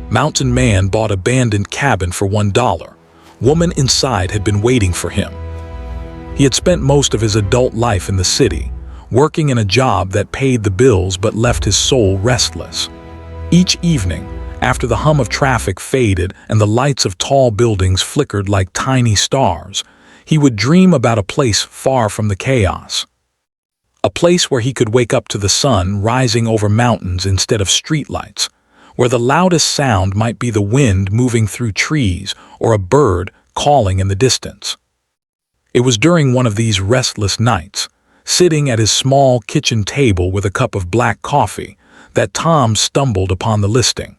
Mountain man bought abandoned cabin for $1. Woman inside had been waiting for him. He had spent most of his adult life in the city, working in a job that paid the bills but left his soul restless. Each evening, after the hum of traffic faded and the lights of tall buildings flickered like tiny stars, he would dream about a place far from the chaos. A place where he could wake up to the sun rising over mountains instead of streetlights, where the loudest sound might be the wind moving through trees or a bird calling in the distance. It was during one of these restless nights, sitting at his small kitchen table with a cup of black coffee, that Tom stumbled upon the listing.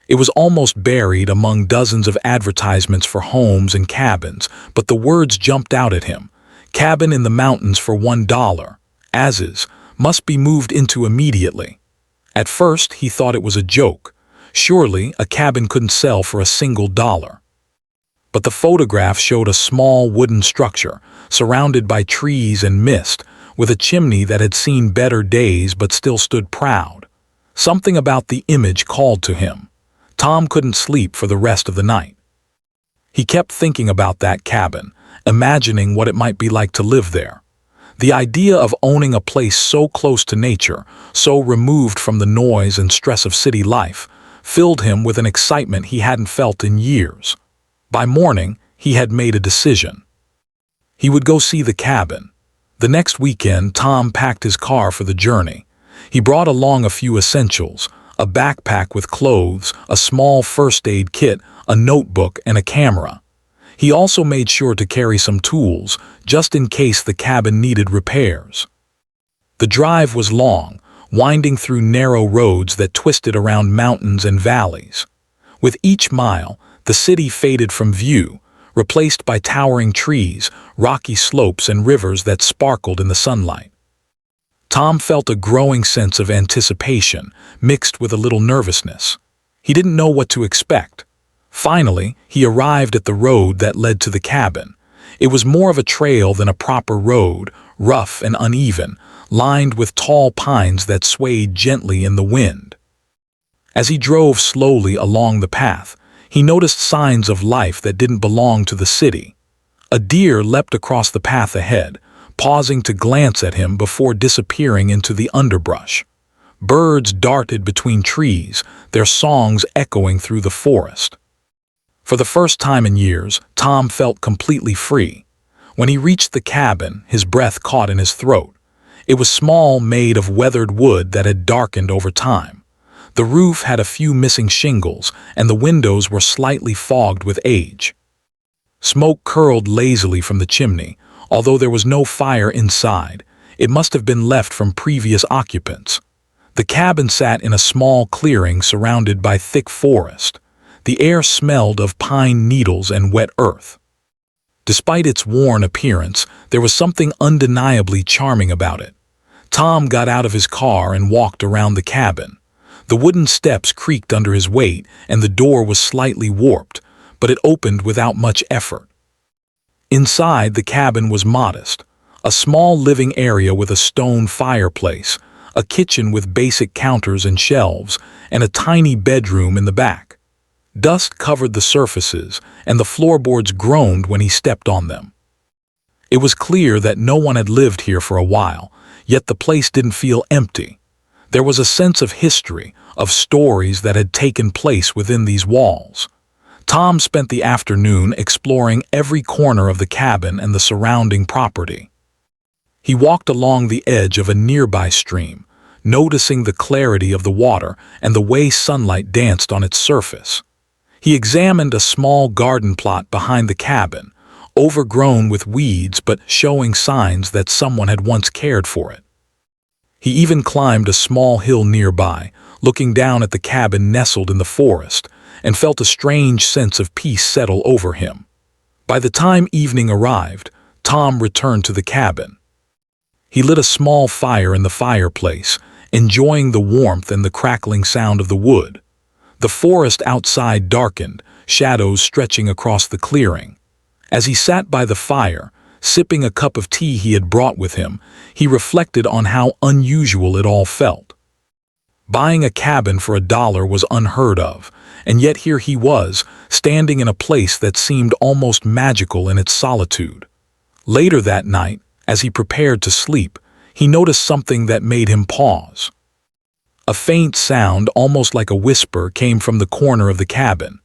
It was almost buried among dozens of advertisements for homes and cabins, but the words jumped out at him. Cabin in the mountains for $1. As is, must be moved into immediately. At first, he thought it was a joke. Surely, a cabin couldn't sell for a single dollar. But the photograph showed a small wooden structure, surrounded by trees and mist, with a chimney that had seen better days but still stood proud. Something about the image called to him. Tom couldn't sleep for the rest of the night. He kept thinking about that cabin, imagining what it might be like to live there. The idea of owning a place so close to nature, so removed from the noise and stress of city life, filled him with an excitement he hadn't felt in years. By morning, he had made a decision. He would go see the cabin. The next weekend, Tom packed his car for the journey. He brought along a few essentials: a backpack with clothes, a small first aid kit, a notebook, and a camera. He also made sure to carry some tools, just in case the cabin needed repairs. The drive was long, winding through narrow roads that twisted around mountains and valleys. With each mile, the city faded from view, replaced by towering trees, rocky slopes, and rivers that sparkled in the sunlight. Tom felt a growing sense of anticipation, mixed with a little nervousness. He didn't know what to expect. Finally, he arrived at the road that led to the cabin. It was more of a trail than a proper road, rough and uneven, lined with tall pines that swayed gently in the wind. As he drove slowly along the path, he noticed signs of life that didn't belong to the city. A deer leapt across the path ahead, pausing to glance at him before disappearing into the underbrush. Birds darted between trees, their songs echoing through the forest. For the first time in years, Tom felt completely free. When he reached the cabin, his breath caught in his throat. It was small, made of weathered wood that had darkened over time. The roof had a few missing shingles, and the windows were slightly fogged with age. Smoke curled lazily from the chimney. Although there was no fire inside, it must have been left from previous occupants. The cabin sat in a small clearing surrounded by thick forest. The air smelled of pine needles and wet earth. Despite its worn appearance, there was something undeniably charming about it. Tom got out of his car and walked around the cabin. The wooden steps creaked under his weight, and the door was slightly warped, but it opened without much effort. Inside, the cabin was modest. A small living area with a stone fireplace, a kitchen with basic counters and shelves, and a tiny bedroom in the back. Dust covered the surfaces, and the floorboards groaned when he stepped on them. It was clear that no one had lived here for a while, yet the place didn't feel empty. There was a sense of history, of stories that had taken place within these walls. Tom spent the afternoon exploring every corner of the cabin and the surrounding property. He walked along the edge of a nearby stream, noticing the clarity of the water and the way sunlight danced on its surface. He examined a small garden plot behind the cabin, overgrown with weeds but showing signs that someone had once cared for it. He even climbed a small hill nearby, looking down at the cabin nestled in the forest, and felt a strange sense of peace settle over him. By the time evening arrived, Tom returned to the cabin. He lit a small fire in the fireplace, enjoying the warmth and the crackling sound of the wood. The forest outside darkened, shadows stretching across the clearing. As he sat by the fire, sipping a cup of tea he had brought with him, he reflected on how unusual it all felt. Buying a cabin for $1 was unheard of, and yet here he was, standing in a place that seemed almost magical in its solitude. Later that night, as he prepared to sleep, he noticed something that made him pause. A faint sound, almost like a whisper, came from the corner of the cabin.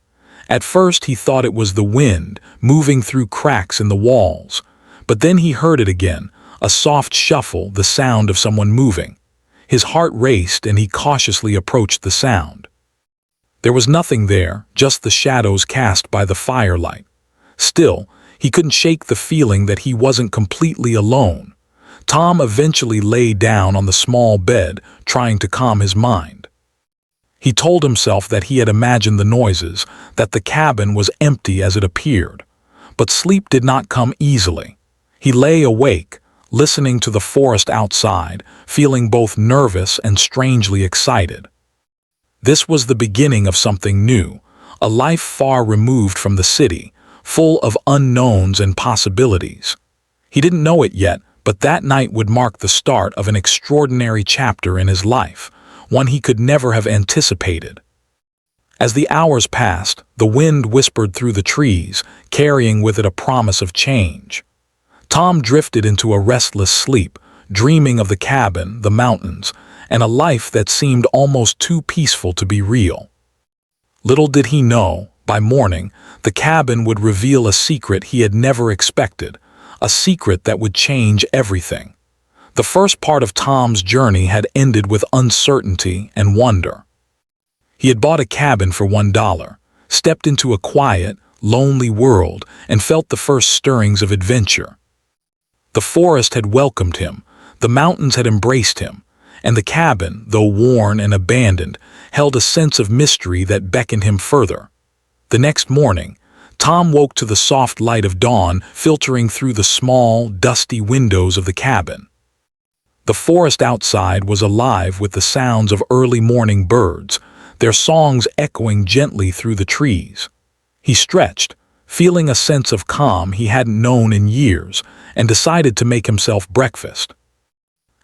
At first he thought it was the wind, moving through cracks in the walls. But then he heard it again, a soft shuffle, the sound of someone moving. His heart raced and he cautiously approached the sound. There was nothing there, just the shadows cast by the firelight. Still, he couldn't shake the feeling that he wasn't completely alone. Tom eventually lay down on the small bed, trying to calm his mind. He told himself that he had imagined the noises, that the cabin was empty as it appeared. But sleep did not come easily. He lay awake, listening to the forest outside, feeling both nervous and strangely excited. This was the beginning of something new, a life far removed from the city, full of unknowns and possibilities. He didn't know it yet, but that night would mark the start of an extraordinary chapter in his life, one he could never have anticipated. As the hours passed, the wind whispered through the trees, carrying with it a promise of change. Tom drifted into a restless sleep, dreaming of the cabin, the mountains, and a life that seemed almost too peaceful to be real. Little did he know, by morning, the cabin would reveal a secret he had never expected, a secret that would change everything. The first part of Tom's journey had ended with uncertainty and wonder. He had bought a cabin for $1, stepped into a quiet, lonely world, and felt the first stirrings of adventure. The forest had welcomed him, the mountains had embraced him, and the cabin, though worn and abandoned, held a sense of mystery that beckoned him further. The next morning, Tom woke to the soft light of dawn filtering through the small, dusty windows of the cabin. The forest outside was alive with the sounds of early morning birds, their songs echoing gently through the trees. He stretched, feeling a sense of calm he hadn't known in years, and decided to make himself breakfast.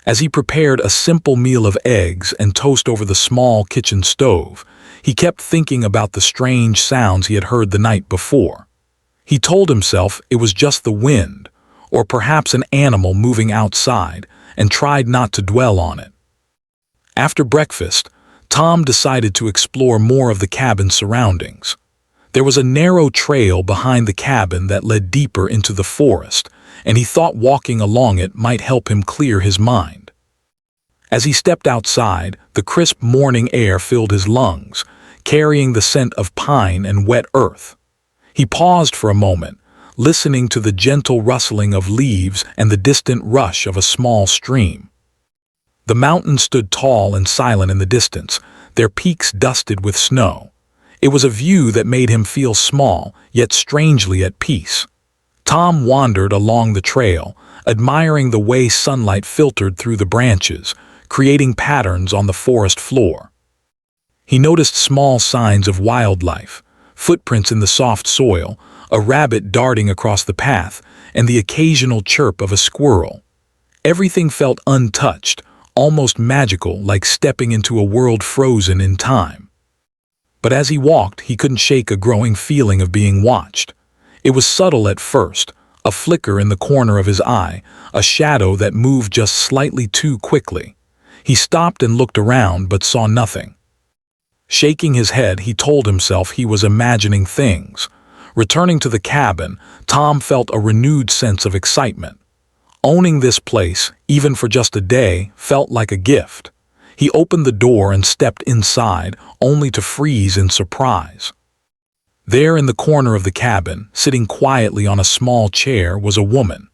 As he prepared a simple meal of eggs and toast over the small kitchen stove, he kept thinking about the strange sounds he had heard the night before. He told himself it was just the wind, or perhaps an animal moving outside, and tried not to dwell on it. After breakfast, Tom decided to explore more of the cabin's surroundings. There was a narrow trail behind the cabin that led deeper into the forest, and he thought walking along it might help him clear his mind. As he stepped outside, the crisp morning air filled his lungs, carrying the scent of pine and wet earth. He paused for a moment, listening to the gentle rustling of leaves and the distant rush of a small stream. The mountains stood tall and silent in the distance, their peaks dusted with snow. It was a view that made him feel small, yet strangely at peace. Tom wandered along the trail, admiring the way sunlight filtered through the branches, creating patterns on the forest floor. He noticed small signs of wildlife, footprints in the soft soil, a rabbit darting across the path, and the occasional chirp of a squirrel. Everything felt untouched, almost magical, like stepping into a world frozen in time. But as he walked, he couldn't shake a growing feeling of being watched. It was subtle at first, a flicker in the corner of his eye, a shadow that moved just slightly too quickly. He stopped and looked around but saw nothing. Shaking his head, he told himself he was imagining things. Returning to the cabin, Tom felt a renewed sense of excitement. Owning this place, even for just a day, felt like a gift. He opened the door and stepped inside, only to freeze in surprise. There in the corner of the cabin, sitting quietly on a small chair, was a woman.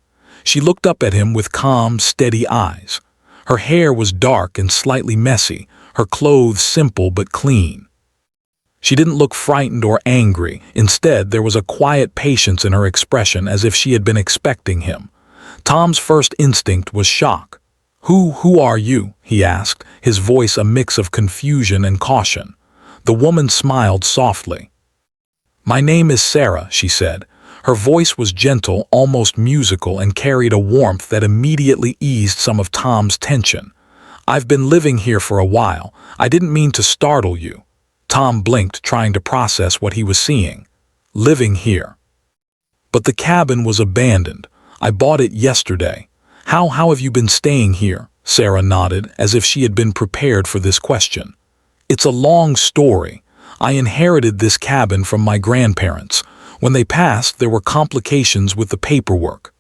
She looked up at him with calm, steady eyes. Her hair was dark and slightly messy, her clothes simple but clean. She didn't look frightened or angry. Instead, there was a quiet patience in her expression, as if she had been expecting him. Tom's first instinct was shock. Who are you?" he asked, his voice a mix of confusion and caution. The woman smiled softly. "My name is Sarah," she said. Her voice was gentle, almost musical, and carried a warmth that immediately eased some of Tom's tension. I've been living here for a while. I didn't mean to startle you. Tom blinked, trying to process what he was seeing. Living here. But the cabin was abandoned. I bought it yesterday. How have you been staying here? Sarah nodded, as if she had been prepared for this question. It's a long story. I inherited this cabin from my grandparents. When they passed, there were complications with the paperwork.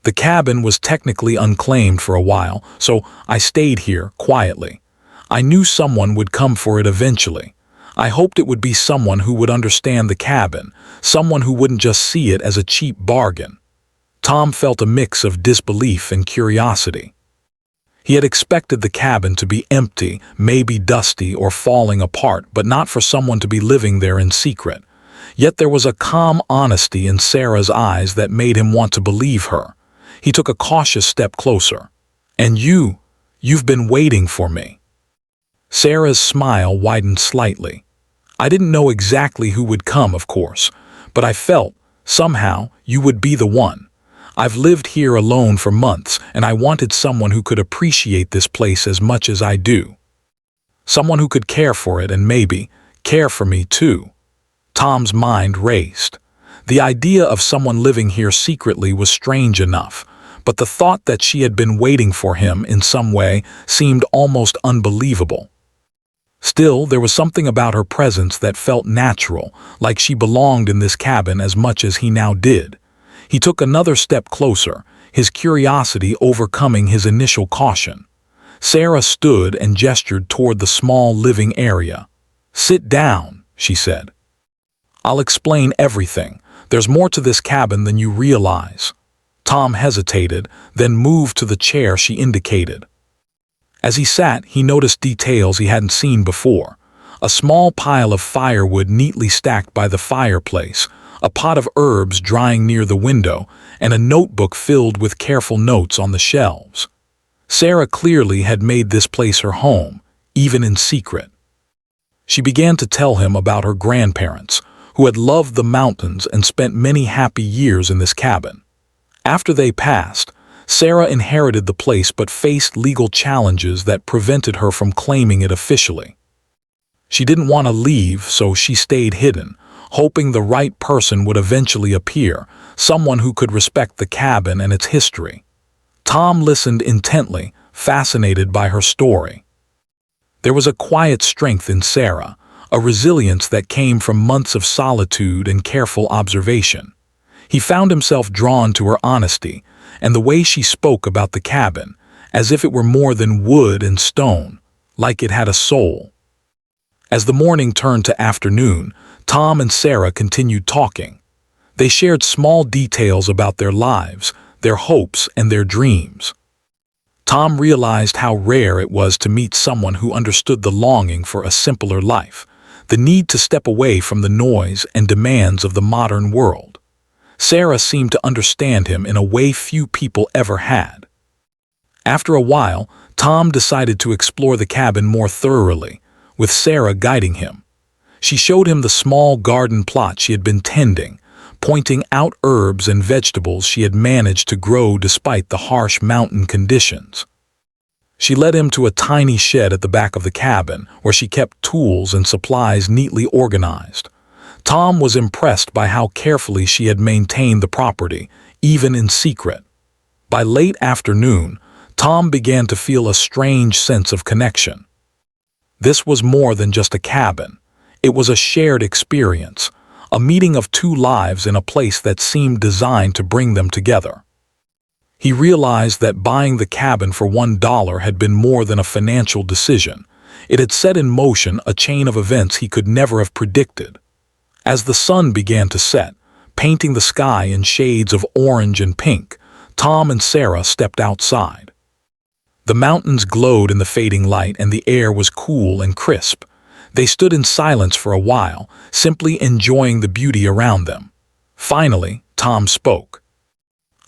The cabin was technically unclaimed for a while, so I stayed here quietly. I knew someone would come for it eventually. I hoped it would be someone who would understand the cabin, someone who wouldn't just see it as a cheap bargain. Tom felt a mix of disbelief and curiosity. He had expected the cabin to be empty, maybe dusty or falling apart, but not for someone to be living there in secret. Yet there was a calm honesty in Sarah's eyes that made him want to believe her. He took a cautious step closer. And you've been waiting for me. Sarah's smile widened slightly. I didn't know exactly who would come, of course, but I felt, somehow, you would be the one. I've lived here alone for months, and I wanted someone who could appreciate this place as much as I do. Someone who could care for it and maybe care for me too. Tom's mind raced. The idea of someone living here secretly was strange enough, but the thought that she had been waiting for him in some way seemed almost unbelievable. Still, there was something about her presence that felt natural, like she belonged in this cabin as much as he now did. He took another step closer, his curiosity overcoming his initial caution. Sarah stood and gestured toward the small living area. "Sit down," she said. "I'll explain everything. There's more to this cabin than you realize." Tom hesitated, then moved to the chair she indicated. As he sat, he noticed details he hadn't seen before. A small pile of firewood neatly stacked by the fireplace, a pot of herbs drying near the window, and a notebook filled with careful notes on the shelves. Sarah clearly had made this place her home, even in secret. She began to tell him about her grandparents, who had loved the mountains and spent many happy years in this cabin. After they passed, Sarah inherited the place but faced legal challenges that prevented her from claiming it officially. She didn't want to leave, so she stayed hidden, hoping the right person would eventually appear, someone who could respect the cabin and its history. Tom listened intently, fascinated by her story. There was a quiet strength in Sarah, a resilience that came from months of solitude and careful observation. He found himself drawn to her honesty and the way she spoke about the cabin, as if it were more than wood and stone, like it had a soul. As the morning turned to afternoon, Tom and Sarah continued talking. They shared small details about their lives, their hopes, and their dreams. Tom realized how rare it was to meet someone who understood the longing for a simpler life, the need to step away from the noise and demands of the modern world. Sarah seemed to understand him in a way few people ever had. After a while, Tom decided to explore the cabin more thoroughly, with Sarah guiding him. She showed him the small garden plot she had been tending, pointing out herbs and vegetables she had managed to grow despite the harsh mountain conditions. She led him to a tiny shed at the back of the cabin, where she kept tools and supplies neatly organized. Tom was impressed by how carefully she had maintained the property, even in secret. By late afternoon, Tom began to feel a strange sense of connection. This was more than just a cabin. It was a shared experience, a meeting of two lives in a place that seemed designed to bring them together. He realized that buying the cabin for $1 had been more than a financial decision. It had set in motion a chain of events he could never have predicted. As the sun began to set, painting the sky in shades of orange and pink, Tom and Sarah stepped outside. The mountains glowed in the fading light and the air was cool and crisp. They stood in silence for a while, simply enjoying the beauty around them. Finally, Tom spoke.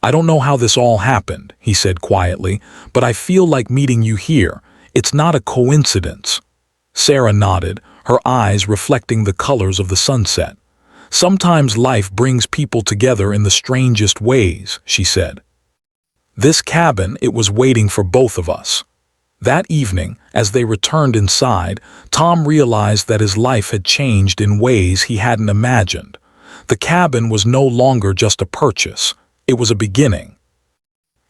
"I don't know how this all happened," he said quietly, "but I feel like meeting you here. It's not a coincidence." Sarah nodded, her eyes reflecting the colors of the sunset. "Sometimes life brings people together in the strangest ways," she said. "This cabin, it was waiting for both of us." That evening, as they returned inside, Tom realized that his life had changed in ways he hadn't imagined. The cabin was no longer just a purchase, it was a beginning.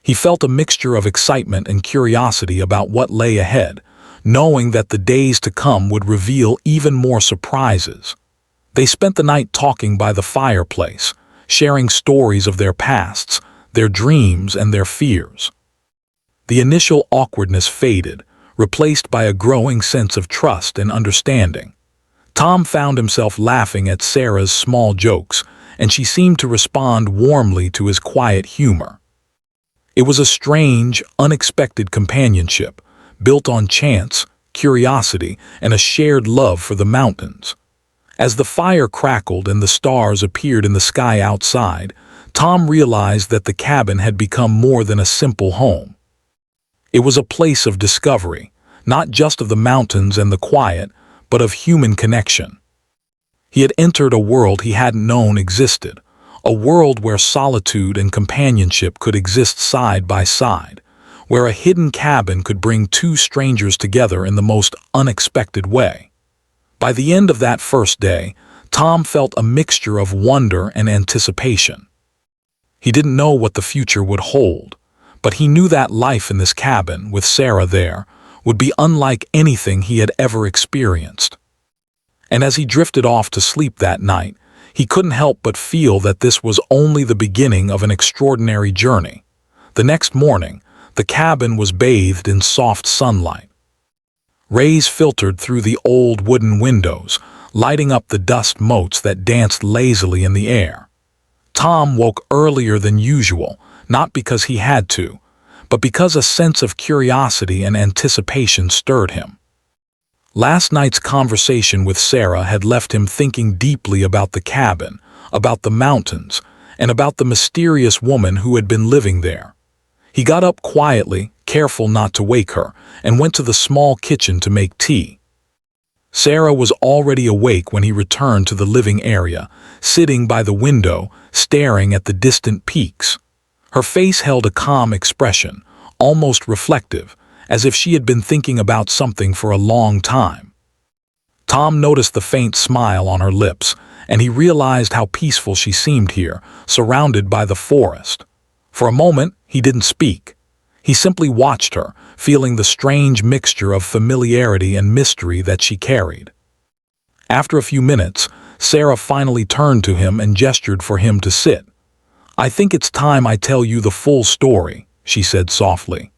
He felt a mixture of excitement and curiosity about what lay ahead, knowing that the days to come would reveal even more surprises. They spent the night talking by the fireplace, sharing stories of their pasts, their dreams, and their fears. The initial awkwardness faded, replaced by a growing sense of trust and understanding. Tom found himself laughing at Sarah's small jokes, and she seemed to respond warmly to his quiet humor. It was a strange, unexpected companionship, built on chance, curiosity, and a shared love for the mountains. As the fire crackled and the stars appeared in the sky outside, Tom realized that the cabin had become more than a simple home. It was a place of discovery, not just of the mountains and the quiet, but of human connection. He had entered a world he hadn't known existed, a world where solitude and companionship could exist side by side, where a hidden cabin could bring two strangers together in the most unexpected way. By the end of that first day, Tom felt a mixture of wonder and anticipation. He didn't know what the future would hold, but he knew that life in this cabin, with Sarah there, would be unlike anything he had ever experienced. And as he drifted off to sleep that night, he couldn't help but feel that this was only the beginning of an extraordinary journey. The next morning, the cabin was bathed in soft sunlight. Rays filtered through the old wooden windows, lighting up the dust motes that danced lazily in the air. Tom woke earlier than usual, not because he had to, but because a sense of curiosity and anticipation stirred him. Last night's conversation with Sarah had left him thinking deeply about the cabin, about the mountains, and about the mysterious woman who had been living there. He got up quietly, careful not to wake her, and went to the small kitchen to make tea. Sarah was already awake when he returned to the living area, sitting by the window, staring at the distant peaks. Her face held a calm expression, almost reflective, as if she had been thinking about something for a long time. Tom noticed the faint smile on her lips, and he realized how peaceful she seemed here, surrounded by the forest. For a moment, he didn't speak. He simply watched her, feeling the strange mixture of familiarity and mystery that she carried. After a few minutes, Sarah finally turned to him and gestured for him to sit. "I think it's time I tell you the full story," she said softly.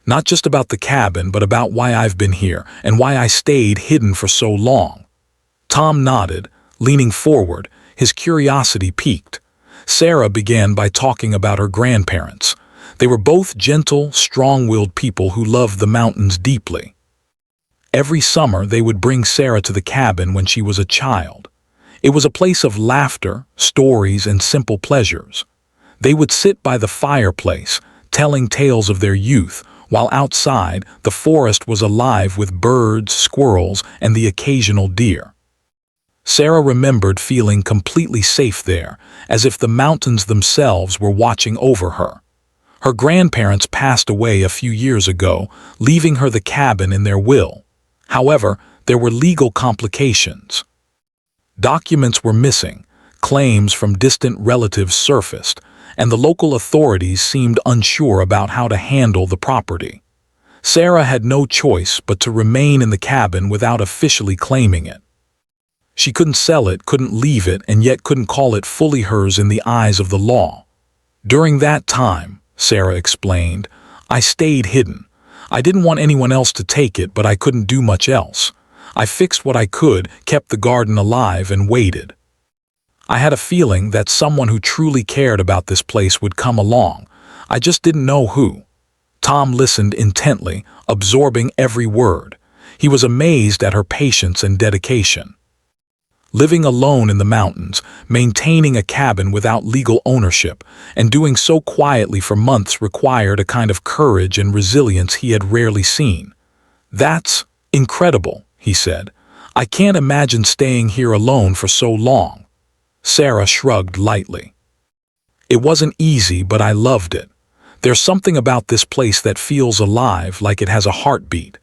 "Not just about the cabin, but about why I've been here and why I stayed hidden for so long." Tom nodded, leaning forward, his curiosity piqued. Sarah began by talking about her grandparents. They were both gentle, strong-willed people who loved the mountains deeply. Every summer, they would bring Sarah to the cabin when she was a child. It was a place of laughter, stories, and simple pleasures. They would sit by the fireplace, telling tales of their youth, while outside, the forest was alive with birds, squirrels, and the occasional deer. Sarah remembered feeling completely safe there, as if the mountains themselves were watching over her. Her grandparents passed away a few years ago, leaving her the cabin in their will. However, there were legal complications. Documents were missing, claims from distant relatives surfaced, and the local authorities seemed unsure about how to handle the property. Sarah had no choice but to remain in the cabin without officially claiming it. She couldn't sell it, couldn't leave it, and yet couldn't call it fully hers in the eyes of the law. During that time, Sarah explained, I stayed hidden. I didn't want anyone else to take it, but I couldn't do much else. I fixed what I could, kept the garden alive, and waited. I had a feeling that someone who truly cared about this place would come along. I just didn't know who. Tom listened intently, absorbing every word. He was amazed at her patience and dedication. Living alone in the mountains, maintaining a cabin without legal ownership, and doing so quietly for months required a kind of courage and resilience he had rarely seen. "That's incredible," he said. "I can't imagine staying here alone for so long." Sarah shrugged lightly. "It wasn't easy, but I loved it. There's something about this place that feels alive, like it has a heartbeat.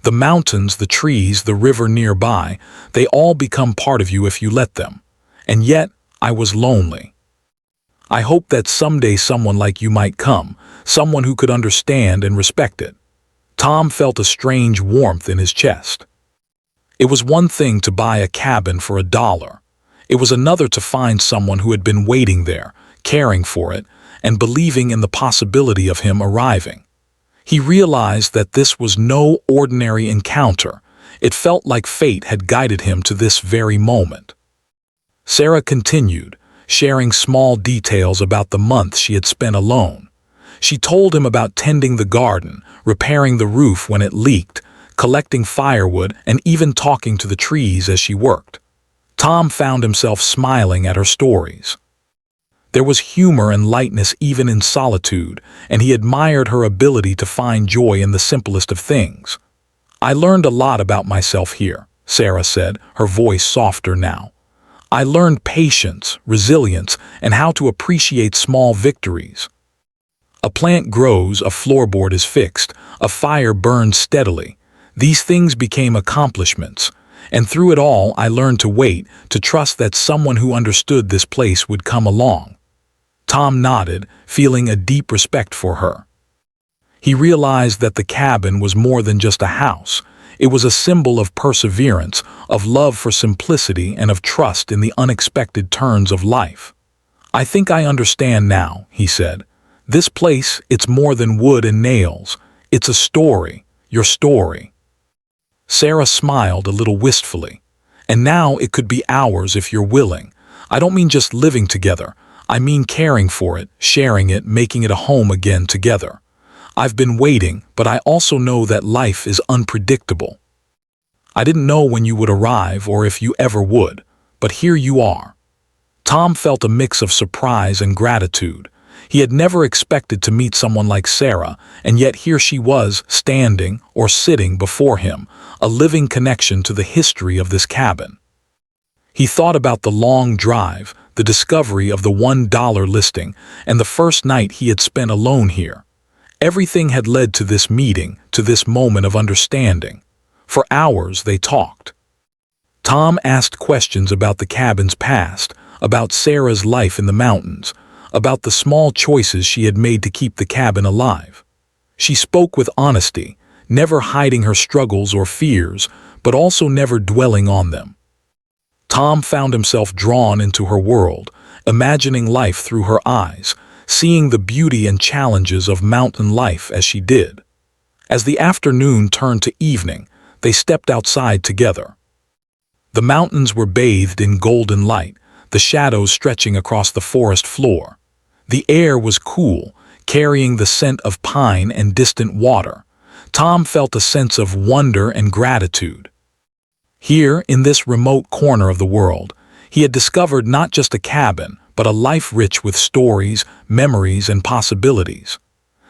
The mountains, the trees, the river nearby, they all become part of you if you let them. And yet, I was lonely. I hoped that someday someone like you might come, someone who could understand and respect it. Tom felt a strange warmth in his chest. It was one thing to buy a cabin for $1. It was another to find someone who had been waiting there, caring for it, and believing in the possibility of him arriving. He realized that this was no ordinary encounter. It felt like fate had guided him to this very moment. Sarah continued, sharing small details about the months she had spent alone. She told him about tending the garden, repairing the roof when it leaked, collecting firewood, and even talking to the trees as she worked. Tom found himself smiling at her stories. There was humor and lightness even in solitude, and he admired her ability to find joy in the simplest of things. "I learned a lot about myself here," Sarah said, her voice softer now. "I learned patience, resilience, and how to appreciate small victories. A plant grows, a floorboard is fixed, a fire burns steadily. These things became accomplishments, and through it all I learned to wait, to trust that someone who understood this place would come along." Tom nodded, feeling a deep respect for her. He realized that the cabin was more than just a house. It was a symbol of perseverance, of love for simplicity, and of trust in the unexpected turns of life. "I think I understand now," he said. "This place, it's more than wood and nails. It's a story, your story." Sarah smiled a little wistfully. "And now it could be ours if you're willing. I don't mean just living together. I mean caring for it, sharing it, making it a home again together. I've been waiting, but I also know that life is unpredictable. I didn't know when you would arrive or if you ever would, but here you are." Tom felt a mix of surprise and gratitude. He had never expected to meet someone like Sarah, and yet here she was, standing or sitting before him, a living connection to the history of this cabin. He thought about the long drive, the discovery of the $1 listing, and the first night he had spent alone here. Everything had led to this meeting, to this moment of understanding. For hours they talked. Tom asked questions about the cabin's past, about Sarah's life in the mountains, about the small choices she had made to keep the cabin alive. She spoke with honesty, never hiding her struggles or fears, but also never dwelling on them. Tom found himself drawn into her world, imagining life through her eyes, seeing the beauty and challenges of mountain life as she did. As the afternoon turned to evening, they stepped outside together. The mountains were bathed in golden light, the shadows stretching across the forest floor. The air was cool, carrying the scent of pine and distant water. Tom felt a sense of wonder and gratitude. Here, in this remote corner of the world, he had discovered not just a cabin, but a life rich with stories, memories, and possibilities.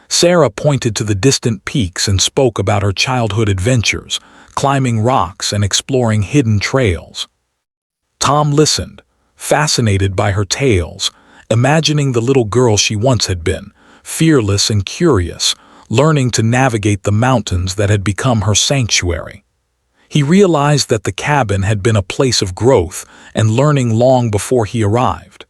Sarah pointed to the distant peaks and spoke about her childhood adventures, climbing rocks and exploring hidden trails. Tom listened, fascinated by her tales, imagining the little girl she once had been, fearless and curious, learning to navigate the mountains that had become her sanctuary. He realized that the cabin had been a place of growth and learning long before he arrived.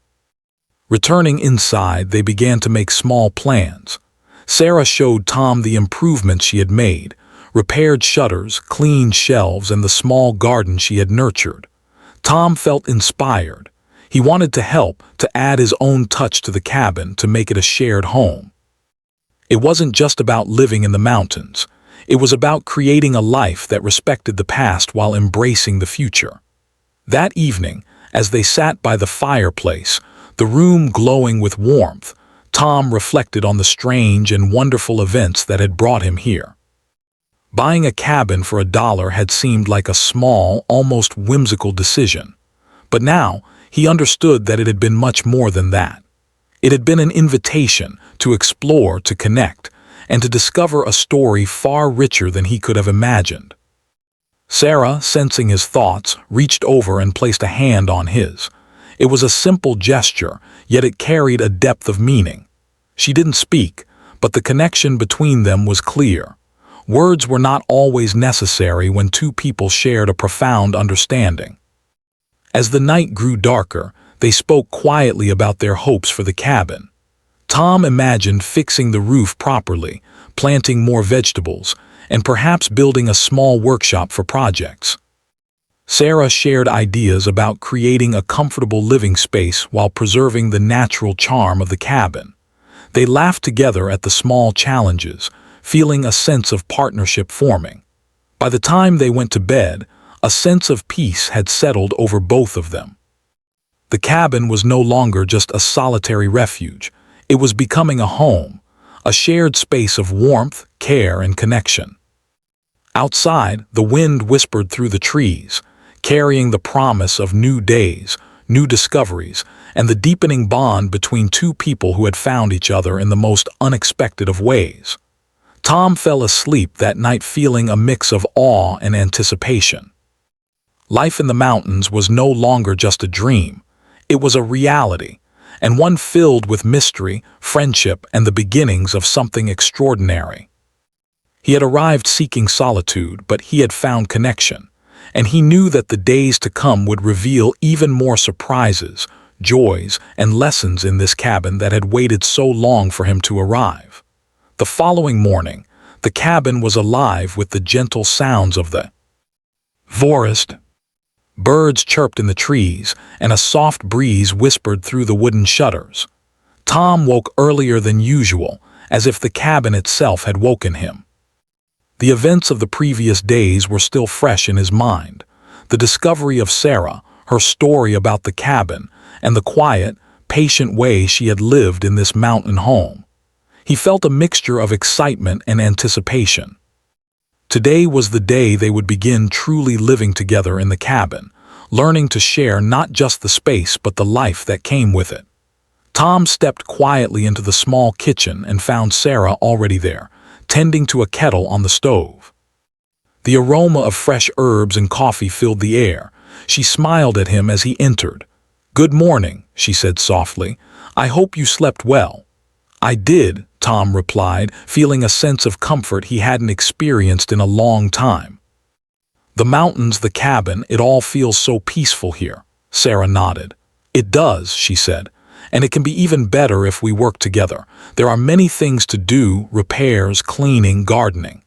Returning inside, they began to make small plans. Sarah showed Tom the improvements she had made, repaired shutters, cleaned shelves, and the small garden she had nurtured. Tom felt inspired. He wanted to help, to add his own touch to the cabin, to make it a shared home. It wasn't just about living in the mountains. It was about creating a life that respected the past while embracing the future. That evening, as they sat by the fireplace, the room glowing with warmth, Tom reflected on the strange and wonderful events that had brought him here. Buying a cabin for $1 had seemed like a small, almost whimsical decision. But now, he understood that it had been much more than that. It had been an invitation to explore, to connect, and to discover a story far richer than he could have imagined. Sarah, sensing his thoughts, reached over and placed a hand on his. It was a simple gesture, yet it carried a depth of meaning. She didn't speak, but the connection between them was clear. Words were not always necessary when two people shared a profound understanding. As the night grew darker, they spoke quietly about their hopes for the cabin. Tom imagined fixing the roof properly, planting more vegetables, and perhaps building a small workshop for projects. Sarah shared ideas about creating a comfortable living space while preserving the natural charm of the cabin. They laughed together at the small challenges, feeling a sense of partnership forming. By the time they went to bed, a sense of peace had settled over both of them. The cabin was no longer just a solitary refuge. It was becoming a home, a shared space of warmth, care, and connection. Outside, the wind whispered through the trees, carrying the promise of new days, new discoveries, and the deepening bond between two people who had found each other in the most unexpected of ways. Tom fell asleep that night feeling a mix of awe and anticipation. Life in the mountains was no longer just a dream. It was a reality, and one filled with mystery, friendship, and the beginnings of something extraordinary. He had arrived seeking solitude, but he had found connection, and he knew that the days to come would reveal even more surprises, joys, and lessons in this cabin that had waited so long for him to arrive. The following morning, the cabin was alive with the gentle sounds of the forest. Birds chirped in the trees, and a soft breeze whispered through the wooden shutters. Tom woke earlier than usual, as if the cabin itself had woken him. The events of the previous days were still fresh in his mind. The discovery of Sarah, her story about the cabin, and the quiet, patient way she had lived in this mountain home. He felt a mixture of excitement and anticipation. Today was the day they would begin truly living together in the cabin, learning to share not just the space but the life that came with it. Tom stepped quietly into the small kitchen and found Sarah already there, tending to a kettle on the stove. The aroma of fresh herbs and coffee filled the air. She smiled at him as he entered. "Good morning," she said softly. "I hope you slept well." "I did," Tom replied, feeling a sense of comfort he hadn't experienced in a long time. "The mountains, the cabin, it all feels so peaceful here," Sarah nodded. "It does," she said, "and it can be even better if we work together. There are many things to do, repairs, cleaning, gardening.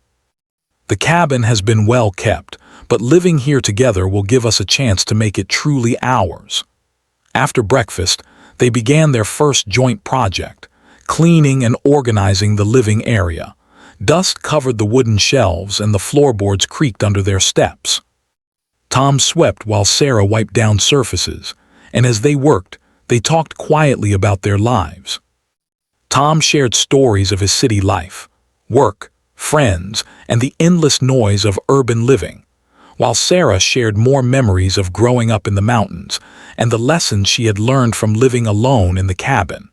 The cabin has been well kept, but living here together will give us a chance to make it truly ours." After breakfast, they began their first joint project, cleaning and organizing the living area. Dust covered the wooden shelves and the floorboards creaked under their steps. Tom swept while Sarah wiped down surfaces, and as they worked, they talked quietly about their lives. Tom shared stories of his city life, work, friends, and the endless noise of urban living, while Sarah shared more memories of growing up in the mountains and the lessons she had learned from living alone in the cabin.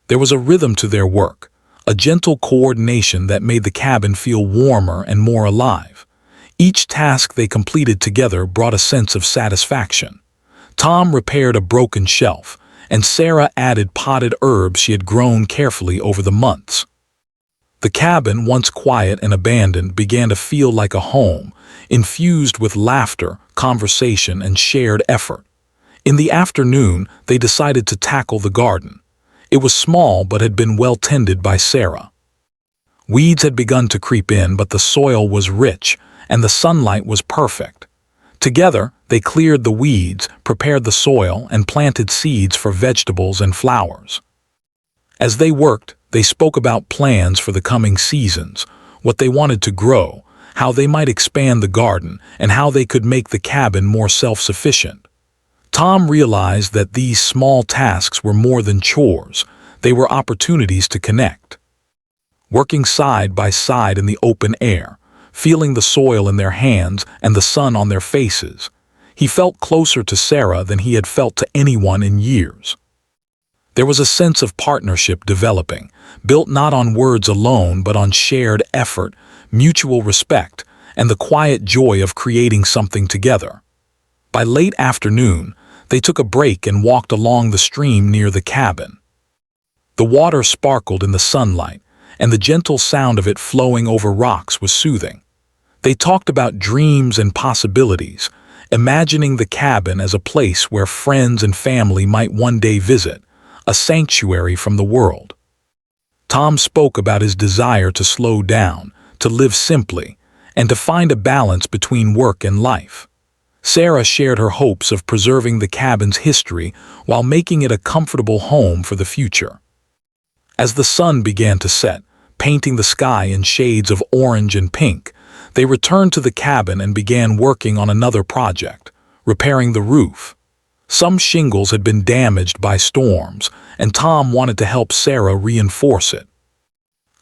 There was a rhythm to their work, a gentle coordination that made the cabin feel warmer and more alive. Each task they completed together brought a sense of satisfaction. Tom repaired a broken shelf, and Sarah added potted herbs she had grown carefully over the months. The cabin, once quiet and abandoned, began to feel like a home, infused with laughter, conversation, and shared effort. In the afternoon, they decided to tackle the garden. It was small but had been well tended by Sarah. Weeds had begun to creep in, but the soil was rich, and the sunlight was perfect. Together, they cleared the weeds, prepared the soil, and planted seeds for vegetables and flowers. As they worked, they spoke about plans for the coming seasons, what they wanted to grow, how they might expand the garden, and how they could make the cabin more self-sufficient. Tom realized that these small tasks were more than chores. They were opportunities to connect. Working side by side in the open air, feeling the soil in their hands and the sun on their faces, he felt closer to Sarah than he had felt to anyone in years. There was a sense of partnership developing, built not on words alone but on shared effort, mutual respect, and the quiet joy of creating something together. By late afternoon, they took a break and walked along the stream near the cabin. The water sparkled in the sunlight, and the gentle sound of it flowing over rocks was soothing. They talked about dreams and possibilities, imagining the cabin as a place where friends and family might one day visit, a sanctuary from the world. Tom spoke about his desire to slow down, to live simply, and to find a balance between work and life. Sarah shared her hopes of preserving the cabin's history while making it a comfortable home for the future. As the sun began to set, painting the sky in shades of orange and pink, they returned to the cabin and began working on another project, repairing the roof. Some shingles had been damaged by storms, and Tom wanted to help Sarah reinforce it.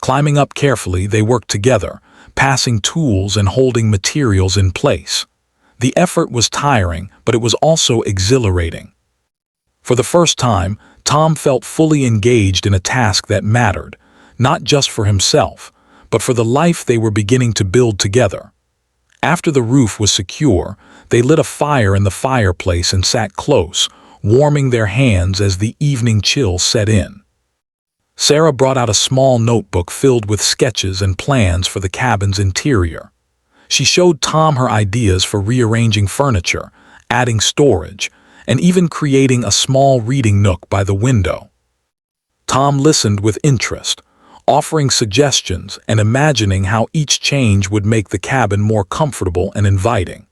Climbing up carefully, they worked together, passing tools and holding materials in place. The effort was tiring, but it was also exhilarating. For the first time, Tom felt fully engaged in a task that mattered, not just for himself, but for the life they were beginning to build together. After the roof was secure, they lit a fire in the fireplace and sat close, warming their hands as the evening chill set in. Sarah brought out a small notebook filled with sketches and plans for the cabin's interior. She showed Tom her ideas for rearranging furniture, adding storage, and even creating a small reading nook by the window. Tom listened with interest, offering suggestions and imagining how each change would make the cabin more comfortable and inviting.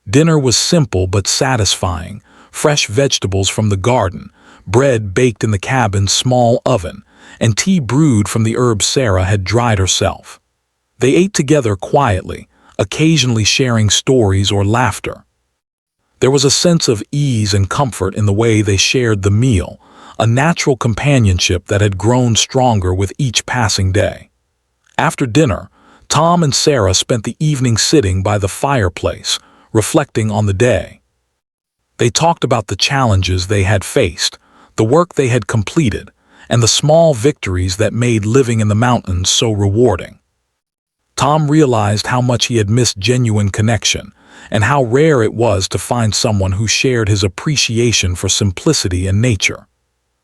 Dinner was simple but satisfying: fresh vegetables from the garden, bread baked in the cabin's small oven, and tea brewed from the herbs Sarah had dried herself. They ate together quietly, occasionally sharing stories or laughter. There was a sense of ease and comfort in the way they shared the meal, a natural companionship that had grown stronger with each passing day. After dinner, Tom and Sarah spent the evening sitting by the fireplace, reflecting on the day. They talked about the challenges they had faced, the work they had completed, and the small victories that made living in the mountains so rewarding. Tom realized how much he had missed genuine connection, and how rare it was to find someone who shared his appreciation for simplicity and nature.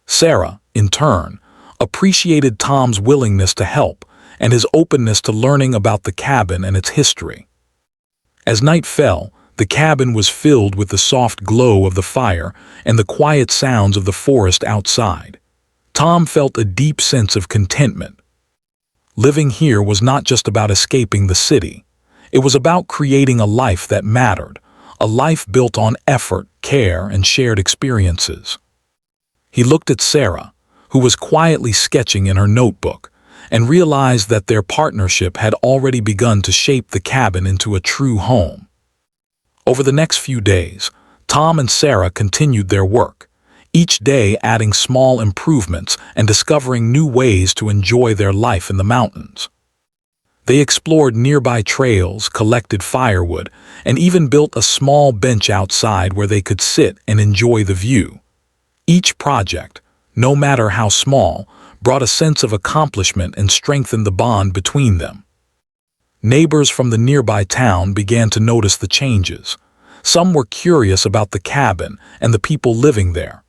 Sarah, in turn, appreciated Tom's willingness to help and his openness to learning about the cabin and its history. As night fell, the cabin was filled with the soft glow of the fire and the quiet sounds of the forest outside. Tom felt a deep sense of contentment. Living here was not just about escaping the city. It was about creating a life that mattered, a life built on effort, care, and shared experiences. He looked at Sarah, who was quietly sketching in her notebook, and realized that their partnership had already begun to shape the cabin into a true home. Over the next few days, Tom and Sarah continued their work, each day adding small improvements and discovering new ways to enjoy their life in the mountains. They explored nearby trails, collected firewood, and even built a small bench outside where they could sit and enjoy the view. Each project, no matter how small, brought a sense of accomplishment and strengthened the bond between them. Neighbors from the nearby town began to notice the changes. Some were curious about the cabin and the people living there.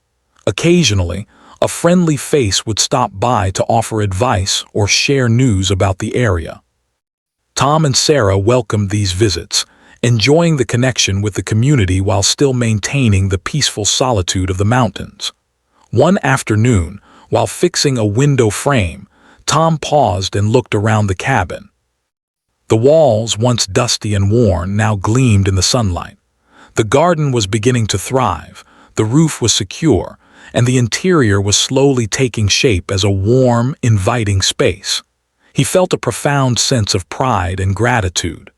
Occasionally, a friendly face would stop by to offer advice or share news about the area. Tom and Sarah welcomed these visits, enjoying the connection with the community while still maintaining the peaceful solitude of the mountains. One afternoon, while fixing a window frame, Tom paused and looked around the cabin. The walls, once dusty and worn, now gleamed in the sunlight. The garden was beginning to thrive, the roof was secure, and the interior was slowly taking shape as a warm, inviting space. He felt a profound sense of pride and gratitude.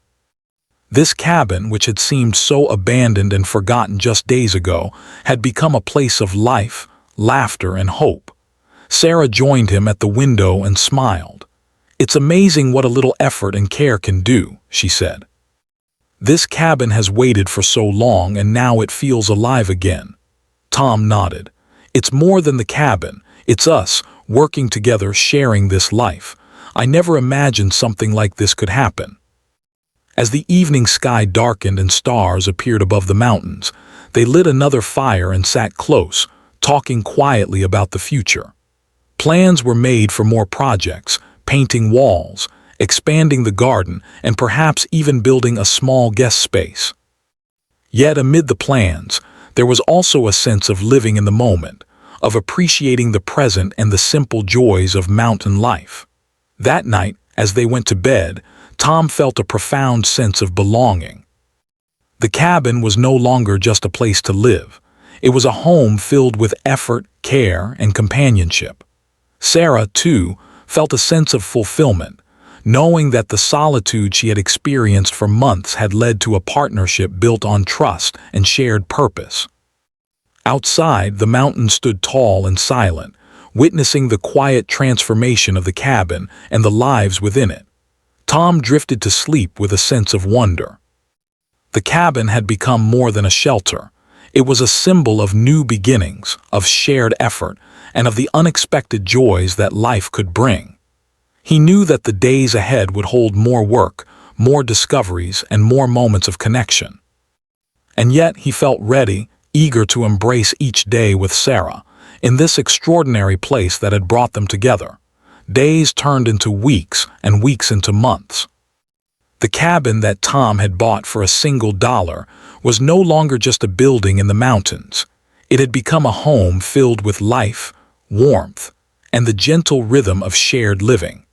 This cabin, which had seemed so abandoned and forgotten just days ago, had become a place of life, laughter, and hope. Sarah joined him at the window and smiled. "It's amazing what a little effort and care can do," she said. "This cabin has waited for so long and now it feels alive again." Tom nodded. "It's more than the cabin, it's us, working together, sharing this life. I never imagined something like this could happen." As the evening sky darkened and stars appeared above the mountains, they lit another fire and sat close, talking quietly about the future. Plans were made for more projects, painting walls, expanding the garden, and perhaps even building a small guest space. Yet amid the plans, there was also a sense of living in the moment, of appreciating the present and the simple joys of mountain life. That night, as they went to bed, Tom felt a profound sense of belonging. The cabin was no longer just a place to live. It was a home filled with effort, care, and companionship. Sarah, too, felt a sense of fulfillment, knowing that the solitude she had experienced for months had led to a partnership built on trust and shared purpose. Outside, the mountain stood tall and silent, witnessing the quiet transformation of the cabin and the lives within it. Tom drifted to sleep with a sense of wonder. The cabin had become more than a shelter. It was a symbol of new beginnings, of shared effort, and of the unexpected joys that life could bring. He knew that the days ahead would hold more work, more discoveries, and more moments of connection. And yet he felt ready, eager to embrace each day with Sarah, in this extraordinary place that had brought them together. Days turned into weeks, and weeks into months. The cabin that Tom had bought for $1 was no longer just a building in the mountains. It had become a home filled with life, warmth, and the gentle rhythm of shared living.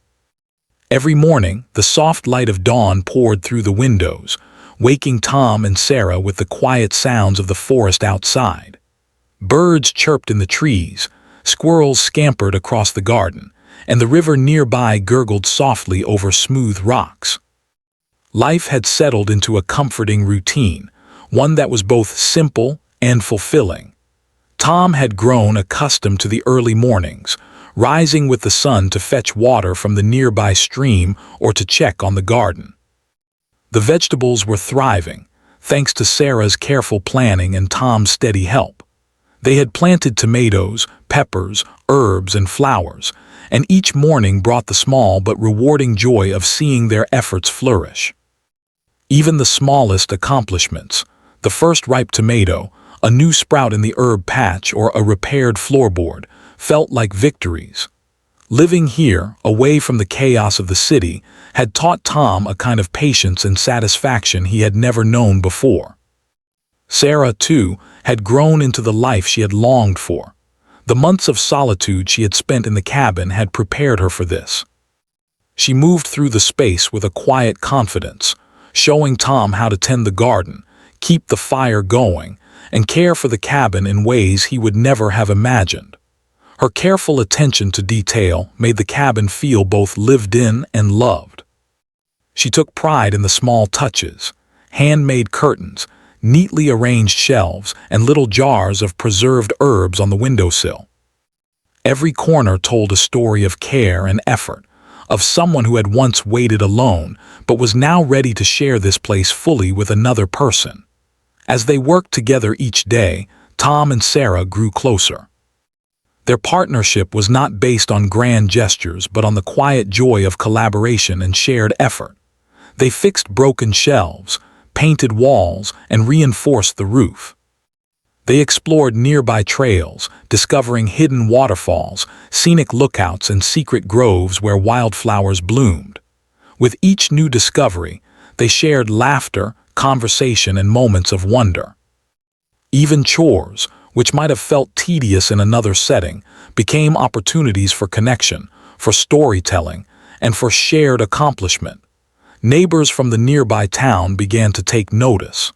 Every morning, the soft light of dawn poured through the windows, waking Tom and Sarah with the quiet sounds of the forest outside. Birds chirped in the trees, squirrels scampered across the garden, and the river nearby gurgled softly over smooth rocks. Life had settled into a comforting routine, one that was both simple and fulfilling. Tom had grown accustomed to the early mornings, rising with the sun to fetch water from the nearby stream or to check on the garden. The vegetables were thriving, thanks to Sarah's careful planning and Tom's steady help. They had planted tomatoes, peppers, herbs, and flowers, and each morning brought the small but rewarding joy of seeing their efforts flourish. Even the smallest accomplishments, the first ripe tomato, a new sprout in the herb patch, or a repaired floorboard, felt like victories. Living here, away from the chaos of the city, had taught Tom a kind of patience and satisfaction he had never known before. Sarah, too, had grown into the life she had longed for. The months of solitude she had spent in the cabin had prepared her for this. She moved through the space with a quiet confidence, showing Tom how to tend the garden, keep the fire going, and care for the cabin in ways he would never have imagined. Her careful attention to detail made the cabin feel both lived in and loved. She took pride in the small touches: handmade curtains, neatly arranged shelves, and little jars of preserved herbs on the windowsill. Every corner told a story of care and effort, of someone who had once waited alone but was now ready to share this place fully with another person. As they worked together each day, Tom and Sarah grew closer. Their partnership was not based on grand gestures but on the quiet joy of collaboration and shared effort. They fixed broken shelves, painted walls, and reinforced the roof. They explored nearby trails, discovering hidden waterfalls, scenic lookouts, and secret groves where wildflowers bloomed. With each new discovery, they shared laughter, conversation, and moments of wonder. Even chores, which might have felt tedious in another setting, became opportunities for connection, for storytelling, and for shared accomplishment. Neighbors from the nearby town began to take notice.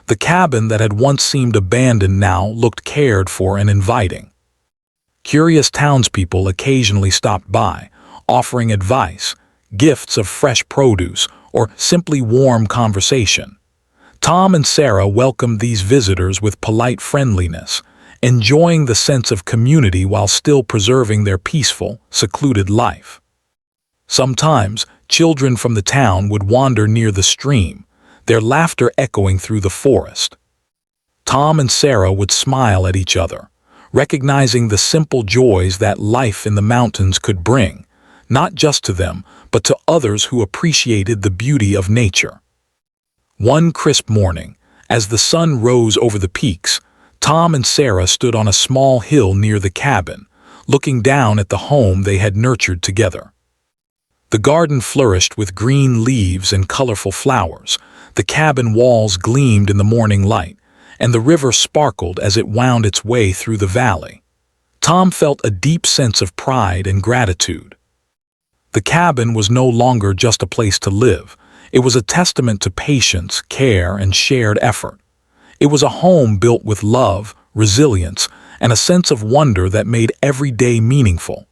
The cabin that had once seemed abandoned now looked cared for and inviting. Curious townspeople occasionally stopped by, offering advice, gifts of fresh produce, or simply warm conversation. Tom and Sarah welcomed these visitors with polite friendliness, enjoying the sense of community while still preserving their peaceful, secluded life. Sometimes, children from the town would wander near the stream, their laughter echoing through the forest. Tom and Sarah would smile at each other, recognizing the simple joys that life in the mountains could bring, not just to them, but to others who appreciated the beauty of nature. One crisp morning, as the sun rose over the peaks, Tom and Sarah stood on a small hill near the cabin, looking down at the home they had nurtured together. The garden flourished with green leaves and colorful flowers. The cabin walls gleamed in the morning light, and the river sparkled as it wound its way through the valley. Tom felt a deep sense of pride and gratitude. The cabin was no longer just a place to live. It was a testament to patience, care, and shared effort. It was a home built with love, resilience, and a sense of wonder that made every day meaningful.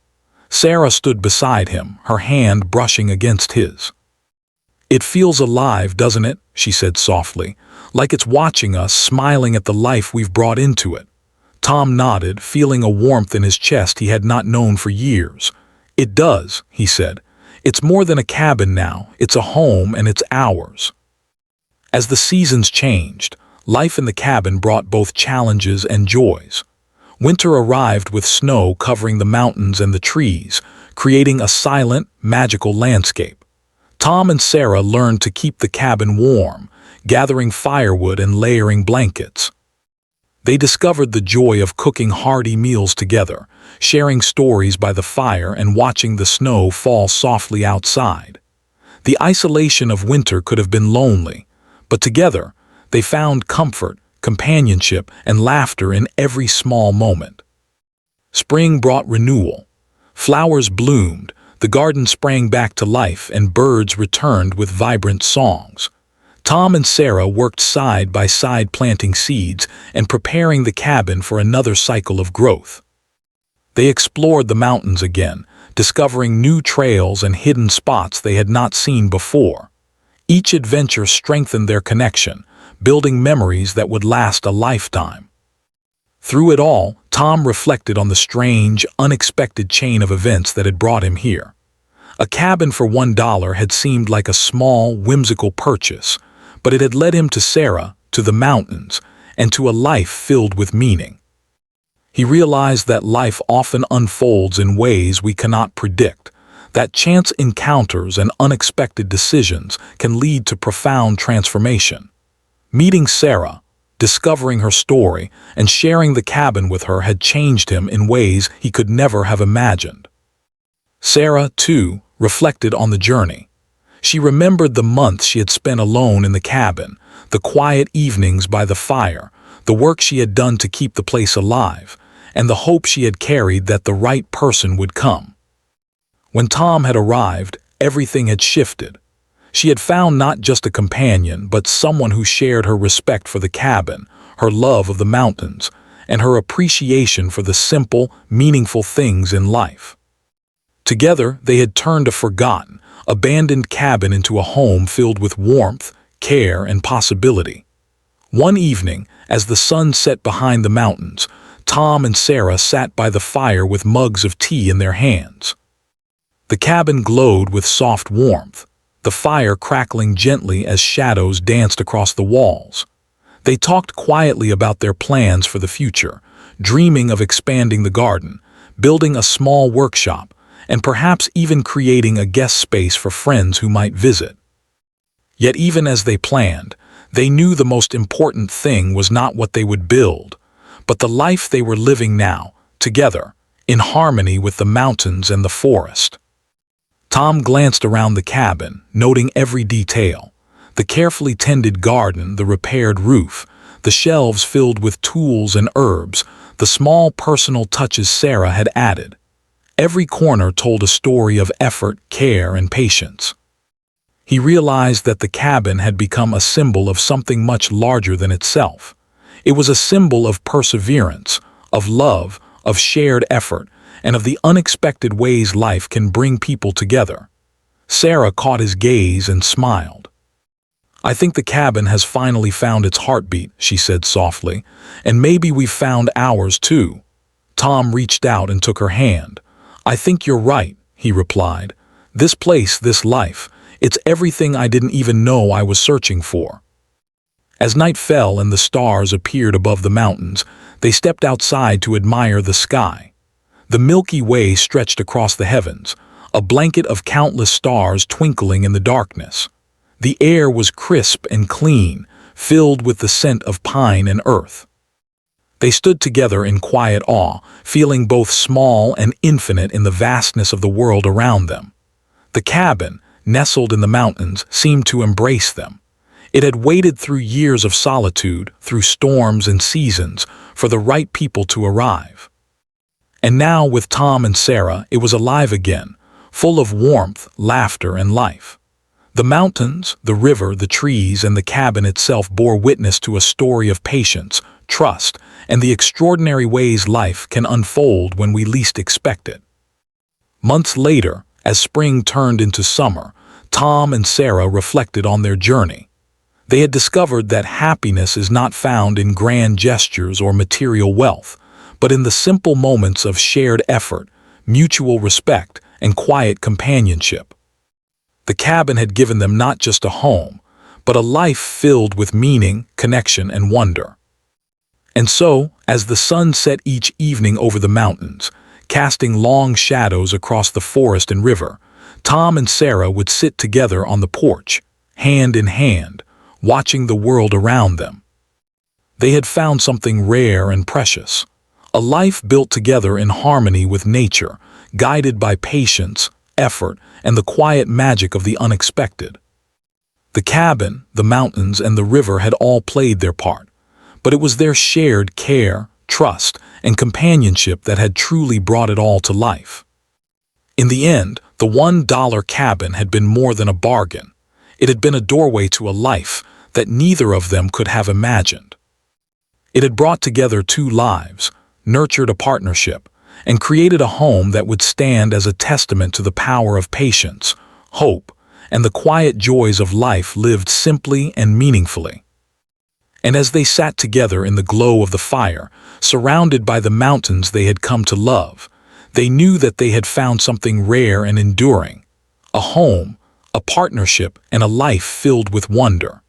Sarah stood beside him, her hand brushing against his. "It feels alive, doesn't it?" she said softly, "like it's watching us, smiling at the life we've brought into it." Tom nodded, feeling a warmth in his chest he had not known for years. "It does," he said. "It's more than a cabin now. It's a home, and it's ours." As the seasons changed, life in the cabin brought both challenges and joys. Winter arrived with snow covering the mountains and the trees, creating a silent, magical landscape. Tom and Sarah learned to keep the cabin warm, gathering firewood and layering blankets. They discovered the joy of cooking hearty meals together, sharing stories by the fire and watching the snow fall softly outside. The isolation of winter could have been lonely, but together they found comfort, companionship, and laughter in every small moment. Spring brought renewal. Flowers bloomed, the garden sprang back to life, and birds returned with vibrant songs. Tom and Sarah worked side by side planting seeds and preparing the cabin for another cycle of growth. They explored the mountains again, discovering new trails and hidden spots they had not seen before. Each adventure strengthened their connection, building memories that would last a lifetime. Through it all, Tom reflected on the strange, unexpected chain of events that had brought him here. A cabin for $1 had seemed like a small, whimsical purchase, but it had led him to Sarah, to the mountains, and to a life filled with meaning. He realized that life often unfolds in ways we cannot predict, that chance encounters and unexpected decisions can lead to profound transformation. Meeting Sarah, discovering her story, and sharing the cabin with her had changed him in ways he could never have imagined. Sarah, too, reflected on the journey. She remembered the months she had spent alone in the cabin, the quiet evenings by the fire, the work she had done to keep the place alive, and the hope she had carried that the right person would come. When Tom had arrived, everything had shifted. She had found not just a companion, but someone who shared her respect for the cabin, her love of the mountains, and her appreciation for the simple, meaningful things in life. Together, they had turned a forgotten, abandoned cabin into a home filled with warmth, care, and possibility. One evening, as the sun set behind the mountains, Tom and Sarah sat by the fire with mugs of tea in their hands. The cabin glowed with soft warmth, the fire crackling gently as shadows danced across the walls. They talked quietly about their plans for the future, dreaming of expanding the garden, building a small workshop, and perhaps even creating a guest space for friends who might visit. Yet even as they planned, they knew the most important thing was not what they would build, but the life they were living now, together, in harmony with the mountains and the forest. Tom glanced around the cabin, noting every detail: the carefully tended garden, the repaired roof, the shelves filled with tools and herbs, the small personal touches Sarah had added. Every corner told a story of effort, care, and patience. He realized that the cabin had become a symbol of something much larger than itself. It was a symbol of perseverance, of love, of shared effort, and of the unexpected ways life can bring people together. Sarah caught his gaze and smiled. "I think the cabin has finally found its heartbeat," she said softly, "and maybe we've found ours too." Tom reached out and took her hand. "I think you're right," he replied. "This place, this life, it's everything I didn't even know I was searching for." As night fell and the stars appeared above the mountains, they stepped outside to admire the sky. The Milky Way stretched across the heavens, a blanket of countless stars twinkling in the darkness. The air was crisp and clean, filled with the scent of pine and earth. They stood together in quiet awe, feeling both small and infinite in the vastness of the world around them. The cabin, nestled in the mountains, seemed to embrace them. It had waited through years of solitude, through storms and seasons, for the right people to arrive. And now, with Tom and Sarah, it was alive again, full of warmth, laughter, and life. The mountains, the river, the trees, and the cabin itself bore witness to a story of patience, trust, and the extraordinary ways life can unfold when we least expect it. Months later, as spring turned into summer, Tom and Sarah reflected on their journey. They had discovered that happiness is not found in grand gestures or material wealth, but in the simple moments of shared effort, mutual respect, and quiet companionship. The cabin had given them not just a home, but a life filled with meaning, connection, and wonder. And so, as the sun set each evening over the mountains, casting long shadows across the forest and river, Tom and Sarah would sit together on the porch, hand in hand, watching the world around them. They had found something rare and precious, a life built together in harmony with nature, guided by patience, effort, and the quiet magic of the unexpected. The cabin, the mountains, and the river had all played their part, but it was their shared care, trust, and companionship that had truly brought it all to life. In the end, the $1 cabin had been more than a bargain. It had been a doorway to a life that neither of them could have imagined. It had brought together two lives, nurtured a partnership, and created a home that would stand as a testament to the power of patience, hope, and the quiet joys of life lived simply and meaningfully. And as they sat together in the glow of the fire, surrounded by the mountains they had come to love, they knew that they had found something rare and enduring, a home, a partnership, and a life filled with wonder.